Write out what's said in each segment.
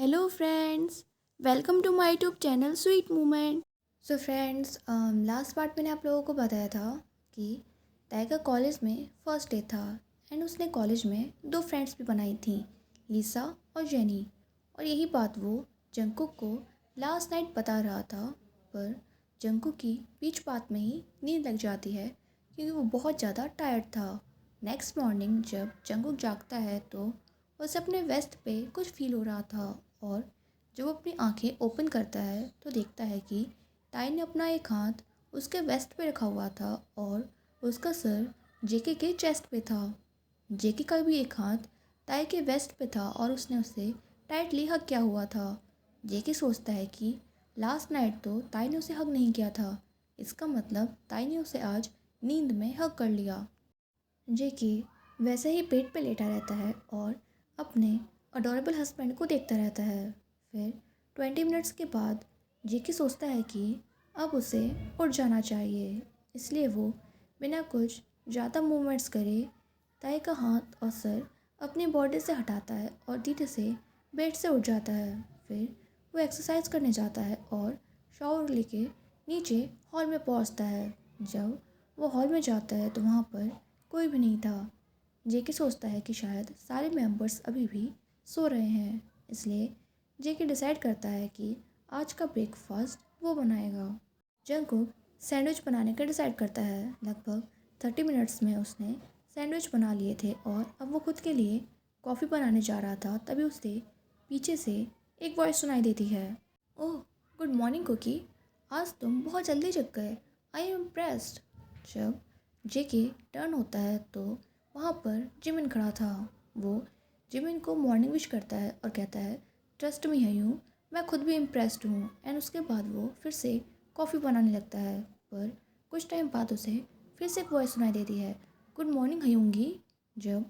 Hello friends, welcome to my YouTube channel sweet moment. So friends, last part मैंने आप लोगों को बताया था कि ताई का कॉलेज में फर्स्ट डे था एंड उसने कॉलेज में दो फ्रेंड्स भी बनाई थी, लिसा और जेनी। और यही बात वो जंकुक को लास्ट नाइट बता रहा था, पर जंकुक की बीच बात में ही नींद लग जाती है क्योंकि वो बहुत ज़्यादा टायर्ड था। नेक्स्ट मॉर्निंग जब जंकुक जागता है तो उसे अपने वेस्ट पे कुछ फील हो रहा था, और जब वो अपनी आंखें ओपन करता है तो देखता है कि ताई ने अपना एक हाथ उसके वेस्ट पे रखा हुआ था और उसका सर जेके के चेस्ट पे था। जेके का भी एक हाथ ताई के वेस्ट पे था और उसने उसे टाइटली हग किया हुआ था। जेके सोचता है कि लास्ट नाइट तो ताई ने उसे हग नहीं किया था, इसका मतलब ताई ने उसे आज नींद में हग कर लिया। जेके वैसे ही बेड पे लेटा रहता है और अपने अडोरेबल हस्बैंड को देखता रहता है। फिर 20 मिनट्स के बाद जेके सोचता है कि अब उसे उठ जाना चाहिए, इसलिए वो बिना कुछ ज़्यादा मूवमेंट्स करे ताई का हाथ और सर अपनी बॉडी से हटाता है और धीरे से बेड से उठ जाता है। फिर वो एक्सरसाइज करने जाता है और शावर लेके नीचे हॉल में पहुंचता है। जब वो हॉल में जाता है तो वहाँ पर कोई भी नहीं था। जेके सोचता है कि शायद सारे मेंबर्स अभी भी सो रहे हैं, इसलिए जेके डिसाइड करता है कि आज का ब्रेकफास्ट वो बनाएगा। जंगकुक सैंडविच बनाने का डिसाइड करता है। लगभग 30 मिनट्स में उसने सैंडविच बना लिए थे और अब वो खुद के लिए कॉफ़ी बनाने जा रहा था, तभी उसे पीछे से एक वॉइस सुनाई देती है। ओह, गुड मॉर्निंग कुकी, आज तुम बहुत जल्दी जग गए, आई एम इम्प्रेस्ड। जब जेके टर्न होता है तो वहाँ पर जिमिन खड़ा था। वो जिमिन को मॉर्निंग विश करता है और कहता है, ट्रस्ट मी हयूँ, मैं खुद भी इम्प्रेस्ड हूँ। एंड उसके बाद वो फिर से कॉफ़ी बनाने लगता है, पर कुछ टाइम बाद उसे फिर से एक वॉइस सुनाई देती है, गुड मॉर्निंग हयूंगी। जब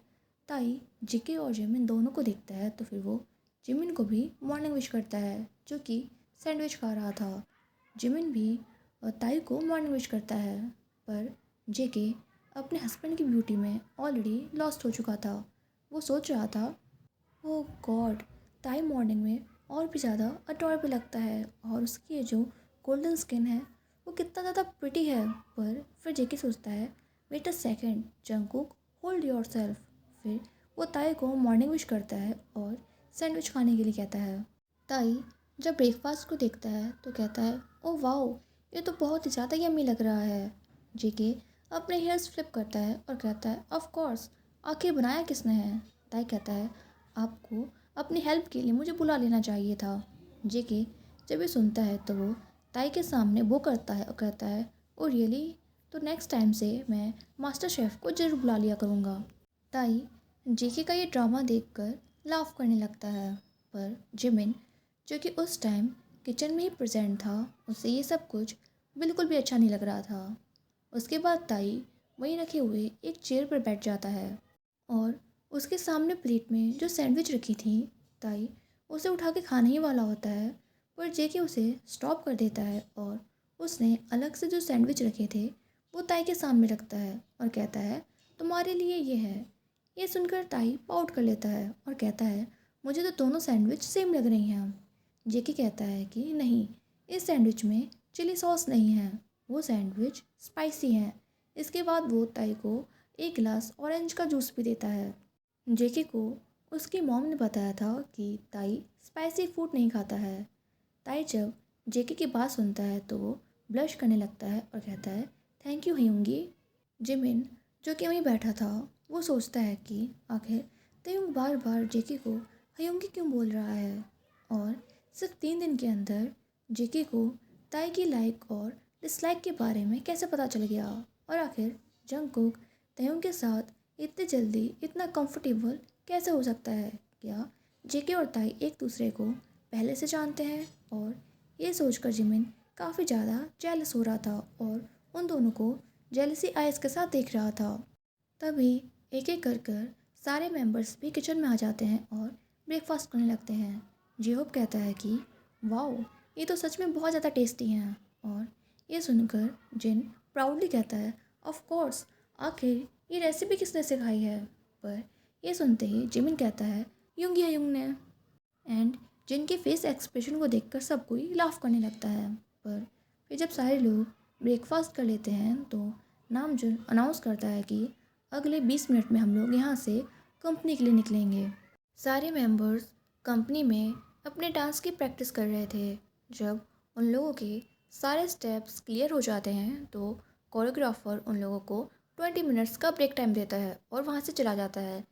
ताई जेके और जिमिन दोनों को देखता है तो फिर वो जिमिन को भी मॉर्निंग विश करता है, जो कि सैंडविच खा रहा था। जिमिन भी ताई को मॉर्निंग विश करता है, पर जेके अपने हस्बैंड की ब्यूटी में ऑलरेडी लॉस्ट हो चुका था। वो सोच रहा था, ओह गॉड, ताई मॉर्निंग में और भी ज़्यादा अडोरेबल लगता है और उसकी ये जो गोल्डन स्किन है वो कितना ज़्यादा प्रिटी है। पर फिर जेके सोचता है, wait a second Jungkook, hold yourself. फिर वो ताई को मॉर्निंग विश करता है और सैंडविच खाने के लिए कहता है। ताई जब ब्रेकफास्ट को देखता है तो कहता है, ओह वाओ, ये तो बहुत ही ज़्यादा यम्मी लग रहा है। जेके अपने हेयर्स फ्लिप करता है और कहता है, ऑफ कोर्स, आखिर बनाया किसने है। ताई कहता है, आपको अपनी हेल्प के लिए मुझे बुला लेना चाहिए था। जेके जब ये सुनता है तो वो ताई के सामने वो करता है और कहता है, ओ रियली, तो नेक्स्ट टाइम से मैं मास्टर शेफ़ को ज़रूर बुला लिया करूँगा। ताई जेके का ये ड्रामा देखकर लाफ करने लगता है, पर जिमिन, जो कि उस टाइम किचन में ही प्रेजेंट था, उसे ये सब कुछ बिल्कुल भी अच्छा नहीं लग रहा था। उसके बाद ताई वहीं रखे हुए एक चेयर पर बैठ जाता है और उसके सामने प्लेट में जो सैंडविच रखी थी, ताई उसे उठा के खाने ही वाला होता है, पर जेके उसे स्टॉप कर देता है और उसने अलग से जो सैंडविच रखे थे वो ताई के सामने रखता है और कहता है, तुम्हारे लिए ये है। ये सुनकर ताई पाउट कर लेता है और कहता है, मुझे तो दोनों सैंडविच सेम लग रही हैं। जेके कहता है कि नहीं, इस सैंडविच में चिली सॉस नहीं है, वो सैंडविच स्पाइसी है। इसके बाद वो ताई को एक गिलास ऑरेंज का जूस भी देता है। जेके को उसकी मॉम ने बताया था कि ताई स्पाइसी फूड नहीं खाता है। ताई जब जेके की बात सुनता है तो वो ब्लश करने लगता है और कहता है, थैंक यू हयूंगी। जिमिन, जो कि वहीं बैठा था, वो सोचता है कि आखिर तयुंग बार बार जेके को हयूंगी क्यों बोल रहा है। और सिर्फ 3 दिन के अंदर जेके को ताई की लाइक और डिसलाइक के बारे में कैसे पता चल गया, और आखिर जंगकुक तयुंग के साथ इतनी जल्दी इतना कंफर्टेबल कैसे हो सकता है। क्या जेके और ताई एक दूसरे को पहले से जानते हैं। और ये सोचकर जिमिन काफ़ी ज़्यादा जेलस हो रहा था और उन दोनों को जेलसी आइज़ के साथ देख रहा था। तभी एक एक कर कर सारे मेंबर्स भी किचन में आ जाते हैं और ब्रेकफास्ट करने लगते हैं। जेहोप कहता है कि वाओ, ये तो सच में बहुत ज़्यादा टेस्टी हैं। और ये सुनकर जिन प्राउडली कहता है, ऑफ कोर्स, आखिर ये रेसिपी किसने सिखाई है। पर ये सुनते ही जिमिन कहता है, यूंगी है यूंग ने। एंड जिनके फेस एक्सप्रेशन को देखकर सब कोई लाफ करने लगता है। पर फिर जब सारे लोग ब्रेकफास्ट कर लेते हैं तो नामजुन अनाउंस करता है कि अगले 20 मिनट में हम लोग यहाँ से कंपनी के लिए निकलेंगे। सारे मेंबर्स कंपनी में अपने डांस की प्रैक्टिस कर रहे थे। जब उन लोगों के सारे स्टेप्स क्लियर हो जाते हैं तो कोरियोग्राफर उन लोगों को 20 मिनट्स का ब्रेक टाइम देता है और वहाँ से चला जाता है।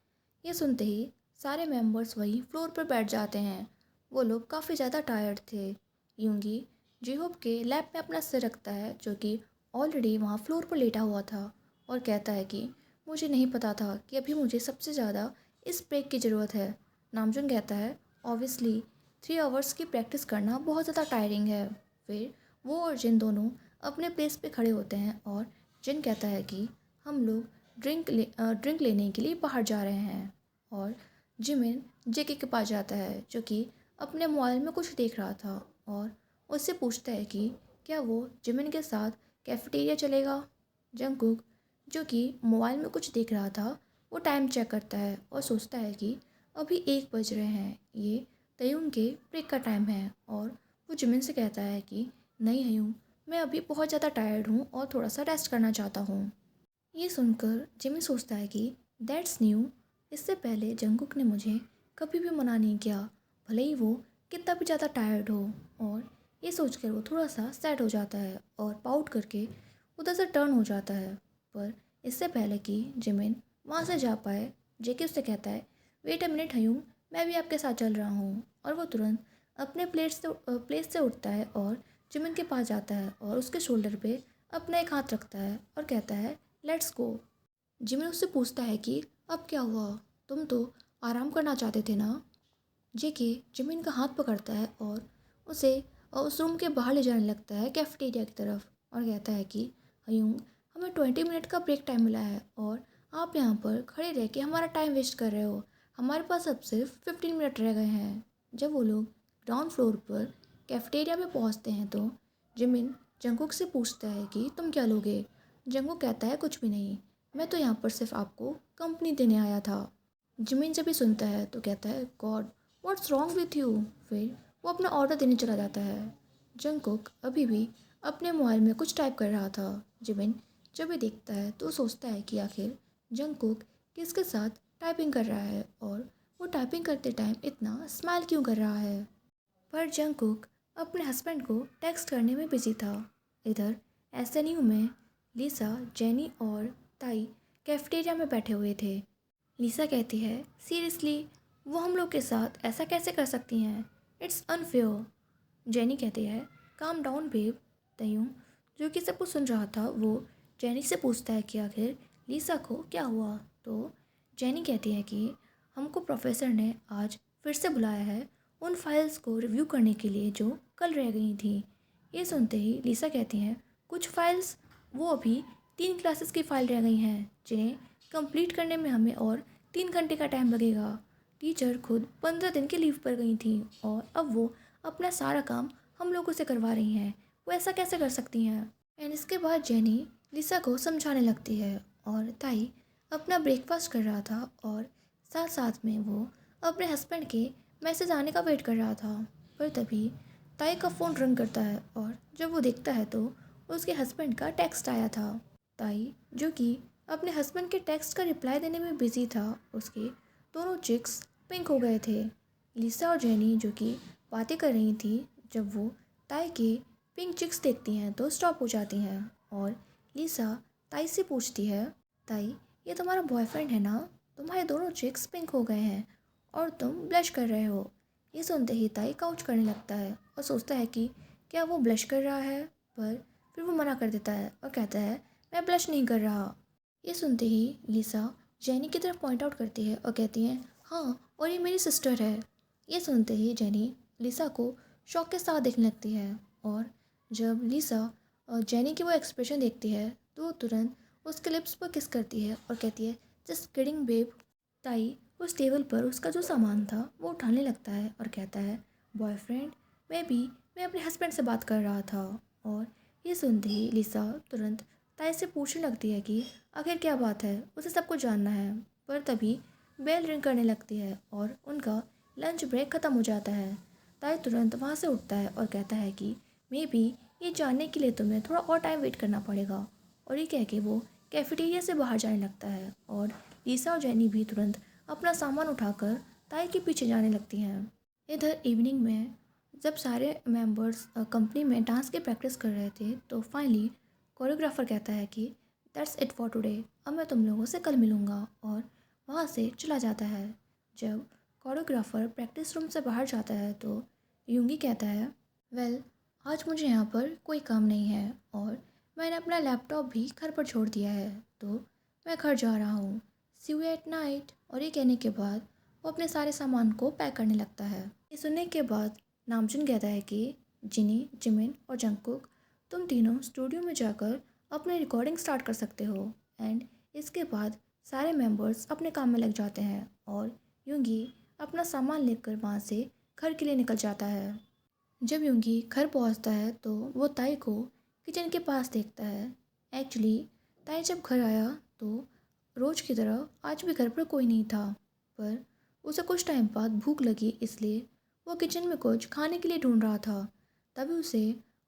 ये सुनते ही सारे मेंबर्स वहीं फ्लोर पर बैठ जाते हैं। वो लोग काफ़ी ज़्यादा टायर्ड थे। यूंगी जीहोप के लैप में अपना सिर रखता है, जो कि ऑलरेडी वहाँ फ्लोर पर लेटा हुआ था, और कहता है कि मुझे नहीं पता था कि अभी मुझे सबसे ज़्यादा इस ब्रेक की ज़रूरत है। नामजुन कहता है ऑब्वियसली 3 आवर्स की प्रैक्टिस करना बहुत ज़्यादा टायरिंग है। फिर वो और जिन दोनों अपने प्लेस पे खड़े होते हैं और जिन कहता है कि हम लोग ड्रिंक लेने के लिए बाहर जा रहे हैं। और जिमिन जेके के पास जाता है, जो कि अपने मोबाइल में कुछ देख रहा था, और उससे पूछता है कि क्या वो जिमिन के साथ कैफेटेरिया चलेगा। जंगकुक, जो कि मोबाइल में कुछ देख रहा था, वो टाइम चेक करता है और सोचता है कि अभी 1 बज रहे हैं, ये तयुंग के ब्रेक का टाइम है। और वो जिमिन से कहता है कि नहीं हयूंग, मैं अभी बहुत ज़्यादा टायर्ड हूँ और थोड़ा सा रेस्ट करना चाहता हूँ। ये सुनकर जिमिन सोचता है कि दैट्स न्यू। इससे पहले जंगकुक ने मुझे कभी भी मना नहीं किया, भले ही वो कितना भी ज़्यादा टायर्ड हो। और ये सोचकर वो थोड़ा सा सैड हो जाता है और पाउट करके उधर से टर्न हो जाता है। पर इससे पहले कि जिमिन वहाँ से जा पाए, जेके उससे कहता है वेट अ मिनट हयूंग, मैं भी आपके साथ चल रहा हूँ। और वो तुरंत अपने प्लेस से उठता है और जिमिन के पास जाता है और उसके शोल्डर पे अपना एक हाथ रखता है और कहता है लेट्स गो। जिमिन उससे पूछता है कि अब क्या हुआ, तुम तो आराम करना चाहते थे ना। जेके जिमिन का हाथ पकड़ता है और उसे उस रूम के बाहर ले जाने लगता है कैफेटेरिया की तरफ, और कहता है कि हयूंग, हमें 20 मिनट का ब्रेक टाइम मिला है और आप यहाँ पर खड़े रह के हमारा टाइम वेस्ट कर रहे हो। हमारे पास अब सिर्फ 15 मिनट रह गए हैं। जब वो लोग ग्राउंड फ्लोर पर कैफेटेरिया में पहुँचते हैं तो जिमिन जंगकुक से पूछता है कि तुम क्या लोगे। जंगकुक कहता है कुछ भी नहीं, मैं तो यहाँ पर सिर्फ आपको कंपनी देने आया था। जिमिन जब भी सुनता है तो कहता है God, what's wrong with you. फिर वो अपना ऑर्डर देने चला जाता है। जंगकुक अभी भी अपने मोबाइल में कुछ टाइप कर रहा था। जिमिन जब भी देखता है तो सोचता है कि आखिर जंगकुक किसके साथ टाइपिंग कर रहा है और वो टाइपिंग करते टाइम इतना स्माइल क्यों कर रहा है। पर जंगकुक अपने हस्बैंड को टेक्स्ट करने में बिजी था। इधर एसएनयू में लिसा, जेनी और ताई कैफेटेरिया में बैठे हुए थे। लिसा कहती है सीरियसली, वो हम लोग के साथ ऐसा कैसे कर सकती हैं, इट्स अनफेयर। जेनी कहती है काम डाउन बेब। तयुंग, जो कि सब कुछ सुन रहा था, वो जेनी से पूछता है कि आखिर लिसा को क्या हुआ। तो जेनी कहती है कि हमको प्रोफेसर ने आज फिर से बुलाया है उन फाइल्स को रिव्यू करने के लिए जो कल रह गई थी। ये सुनते ही लिसा कहती हैं कुछ फाइल्स, वो अभी 3 क्लासेस की फ़ाइल रह गई हैं जिन्हें कंप्लीट करने में हमें और 3 घंटे का टाइम लगेगा। टीचर खुद 15 दिन की लीव पर गई थी और अब वो अपना सारा काम हम लोगों से करवा रही हैं, वो ऐसा कैसे कर सकती हैं। एंड इसके बाद जेनी लिसा को समझाने लगती है और ताई अपना ब्रेकफास्ट कर रहा था और साथ साथ में वो अपने हस्बैंड के मैसेज आने का वेट कर रहा था। पर तभी ताई का फ़ोन रिंग करता है और जब वो देखता है तो उसके हस्बैंड का टेक्स्ट आया था। ताई, जो कि अपने हस्बैंड के टेक्स्ट का रिप्लाई देने में बिजी था, उसके दोनों चिक्स पिंक हो गए थे। लिसा और जेनी जो कि बातें कर रही थी, जब वो ताई के पिंक चिक्स देखती हैं तो स्टॉप हो जाती हैं। और लिसा ताई से पूछती है ताई, ये तुम्हारा बॉयफ्रेंड है ना, तुम्हारे दोनों चिक्स पिंक हो गए हैं और तुम ब्लश कर रहे हो। ये सुनते ही ताई काउच करने लगता है और सोचता है कि क्या वो ब्लश कर रहा है, पर फिर वो मना कर देता है और कहता है मैं ब्लश नहीं कर रहा। ये सुनते ही लिसा जेनी की तरफ पॉइंट आउट करती है और कहती है हाँ, और ये मेरी सिस्टर है। ये सुनते ही जेनी लिसा को शौक के साथ देखने लगती है, और जब लिसा जेनी की वो एक्सप्रेशन देखती है तो वो तुरंत उसके लिप्स पर किस करती है और कहती है जस्ट किडिंग बेब। ताई उस टेबल पर उसका जो सामान था वो उठाने लगता है और कहता है बॉयफ्रेंड, मैं अपने हस्बैंड से बात कर रहा था। और ये सुनते ही लिसा तुरंत ताई से पूछने लगती है कि आखिर क्या बात है, उसे सब कुछ जानना है। पर तभी बेल रिंग करने लगती है और उनका लंच ब्रेक ख़त्म हो जाता है। ताई तुरंत वहाँ से उठता है और कहता है कि मे बी ये जानने के लिए तुम्हें थोड़ा और टाइम वेट करना पड़ेगा। और ये कह के वो कैफेटेरिया से बाहर जाने लगता है और लीसा और जेनी भी तुरंत अपना सामान उठाकर ताई के पीछे जाने लगती हैं। इधर इवनिंग में जब सारे मेंबर्स कंपनी में डांस की प्रैक्टिस कर रहे थे तो फाइनली कोरियोग्राफर कहता है कि दैट्स इट फॉर टुडे, अब मैं तुम लोगों से कल मिलूँगा, और वहाँ से चला जाता है। जब कोरियोग्राफर प्रैक्टिस रूम से बाहर जाता है तो यूंगी कहता है वेल आज मुझे यहाँ पर कोई काम नहीं है और मैंने अपना लैपटॉप भी घर पर छोड़ दिया है, तो मैं घर जा रहा हूँ, सी यू एट नाइट। और ये कहने के बाद वो अपने सारे सामान को पैक करने लगता है। ये सुनने के बाद नामजुन कहता है कि जिनी, जिमिन और जंगकुक, तुम तीनों स्टूडियो में जाकर अपनी रिकॉर्डिंग स्टार्ट कर सकते हो। एंड इसके बाद सारे मेंबर्स अपने काम में लग जाते हैं और यूंगी अपना सामान लेकर वहाँ से घर के लिए निकल जाता है। जब यूंगी घर पहुँचता है तो वो ताई को किचन के पास देखता है। एक्चुअली ताई जब घर आया तो रोज़ की तरह आज भी घर पर कोई नहीं था, पर उसे कुछ टाइम बाद भूख लगी, इसलिए वो किचन में कुछ खाने के लिए ढूंढ रहा था। तभी उसे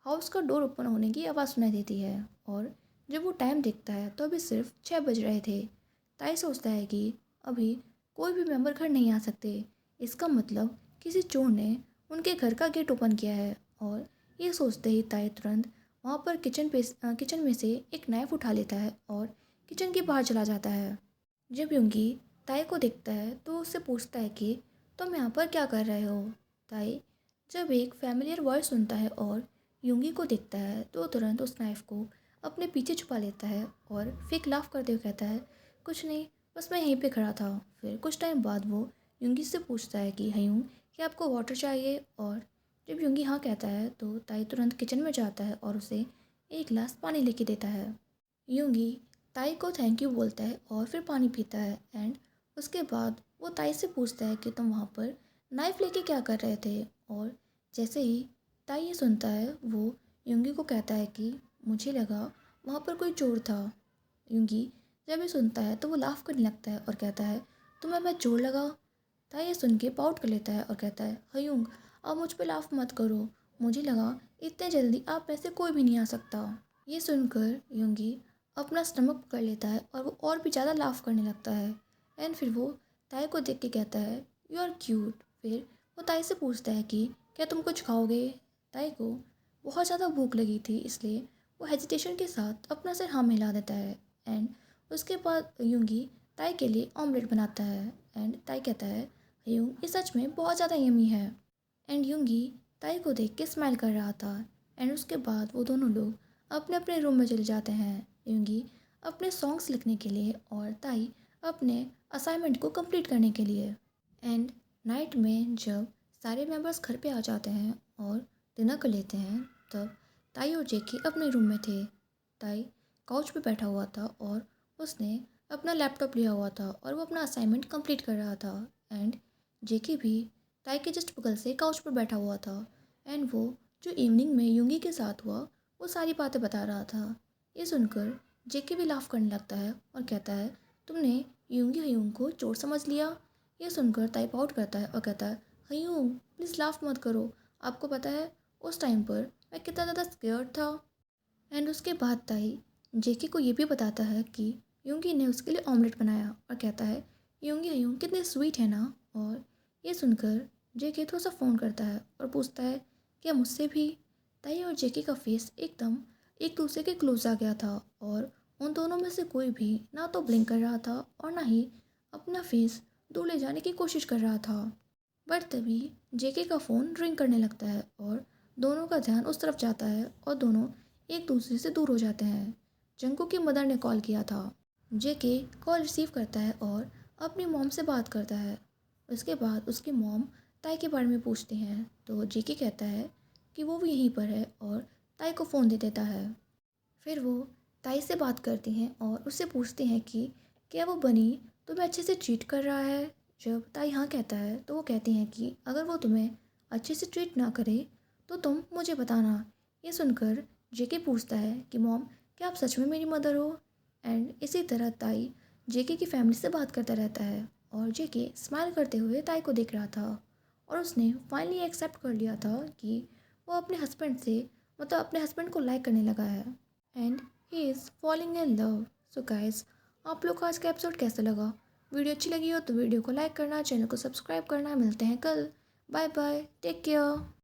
हाउस का डोर ओपन होने की आवाज़ सुनाई देती है और जब वो टाइम देखता है तो अभी सिर्फ 6 बज रहे थे। ताई सोचता है कि अभी कोई भी मेंबर घर नहीं आ सकते, इसका मतलब किसी चोर ने उनके घर का गेट ओपन किया है। और ये सोचते ही ताई तुरंत वहाँ पर किचन में से एक नाइफ़ उठा लेता है और किचन के बाहर चला जाता है। जब यूंगी ताई को देखता है तो उससे पूछता है कि तुम यहाँ पर क्या कर रहे हो। ताई जब एक फैमिलियर वॉइस सुनता है और यूंगी को देखता है तो तुरंत उस नाइफ़ को अपने पीछे छुपा लेता है और फेक लाफ करते हुए कहता है कुछ नहीं, बस मैं यहीं पे खड़ा था। फिर कुछ टाइम बाद वो यूंगी से पूछता है कि हयूं, क्या आपको वाटर चाहिए। और जब यूंगी हाँ कहता है तो ताई तुरंत किचन में जाता है और उसे एक गिलास पानी लेके देता है। यूंगी ताई को थैंक यू बोलता है और फिर पानी पीता है। एंड उसके बाद वो ताई से पूछता है कि तुम वहाँ पर नाइफ़ लेके क्या कर रहे थे। और जैसे ही ताई ये सुनता है वो यूंगी को कहता है कि मुझे लगा वहाँ पर कोई चोर था। यूंगी जब ये सुनता है तो वो लाफ करने लगता है और कहता है तुम्हें मैं चोर लगा। ताई ये सुन के पाउट कर लेता है और कहता है हयूंग, अब मुझ पे लाफ मत करो, मुझे लगा इतने जल्दी आप में से कोई भी नहीं आ सकता। ये सुनकर यूंगी अपना स्टमक पकड़ लेता है और वो और भी ज़्यादा लाफ करने लगता है। एंड फिर वो ताई को देख के कहता है यू आर क्यूट। फिर वो ताई से पूछता है कि क्या तुम कुछ खाओगे। ताई को बहुत ज़्यादा भूख लगी थी, इसलिए वो हेजिटेशन के साथ अपना सिर हाँ मिला देता है। एंड उसके बाद यूंगी ताई के लिए ऑमलेट बनाता है। एंड ताई कहता है यूंग, ये सच में बहुत ज़्यादा यमी है। एंड यूंगी ताई को देख के स्माइल कर रहा था। एंड उसके बाद वो दोनों लोग अपने अपने रूम में चले जाते हैं, यूंगी अपने सॉन्ग्स लिखने के लिए और ताई अपने असाइनमेंट को कंप्लीट करने के लिए। एंड नाइट में जब सारे मेंबर्स घर पे आ जाते हैं और डिनर कर लेते हैं तब ताई और जेकी अपने रूम में थे। ताई काउच पे बैठा हुआ था और उसने अपना लैपटॉप लिया हुआ था और वो अपना असाइनमेंट कंप्लीट कर रहा था। एंड जेकी भी ताई के जस्ट बगल से काउच पर बैठा हुआ था। एंड वो जो इवनिंग में यूंगी के साथ हुआ वो सारी बातें बता रहा था। ये सुनकर जेके भी लाफ करने लगता है और कहता है तुमने यूंगी हयूंग को चोर समझ लिया। ये सुनकर ताई आउट करता है और कहता है हयूंग प्लीज़ लाफ मत करो, आपको पता है उस टाइम पर मैं कितना ज़्यादा स्केयर्ड था। एंड उसके बाद ताई जेके को ये भी बताता है कि यूंगी ने उसके लिए ऑमलेट बनाया और कहता है यूंगी हयूंग कितने स्वीट है ना। और ये सुनकर जेके थोड़ा सा फ़ोन करता है और पूछता है क्या मुझसे भी। ताई और जेके का फेस एकदम एक दूसरे के क्लोज आ गया था और उन दोनों में से कोई भी ना तो ब्लिंक कर रहा था और ना ही अपना फेस दूर ले जाने की कोशिश कर रहा था। बट तभी जेके का फ़ोन रिंग करने लगता है और दोनों का ध्यान उस तरफ जाता है और दोनों एक दूसरे से दूर हो जाते हैं। जंकू की मदर ने कॉल किया था। जेके कॉल रिसीव करता है और अपनी मॉम से बात करता है। उसके बाद उसकी मॉम ताई के बारे में पूछती हैं तो जेके कहता है कि वो भी यहीं पर है और ताई को फ़ोन दे देता है। फिर वो ताई से बात करती हैं और उससे पूछती हैं कि क्या वो बनी तुम्हें अच्छे से ट्रीट कर रहा है। जब ताई हाँ कहता है तो वो कहती हैं कि अगर वो तुम्हें अच्छे से ट्रीट ना करे तो तुम मुझे बताना। ये सुनकर जेके पूछता है कि मॉम, क्या आप सच में मेरी मदर हो। एंड इसी तरह ताई जेके की फैमिली से बात करता रहता है और जेके स्माइल करते हुए ताई को देख रहा था और उसने फाइनली एक्सेप्ट कर लिया था कि वो अपने हस्बैंड से मतलब अपने हस्बैंड को लाइक करने लगा है and he is falling in love. So guys, आप लोग को आज का एपिसोड कैसा लगा? वीडियो अच्छी लगी हो तो वीडियो को लाइक करना, चैनल को सब्सक्राइब करना। मिलते हैं कल। Bye bye, take care.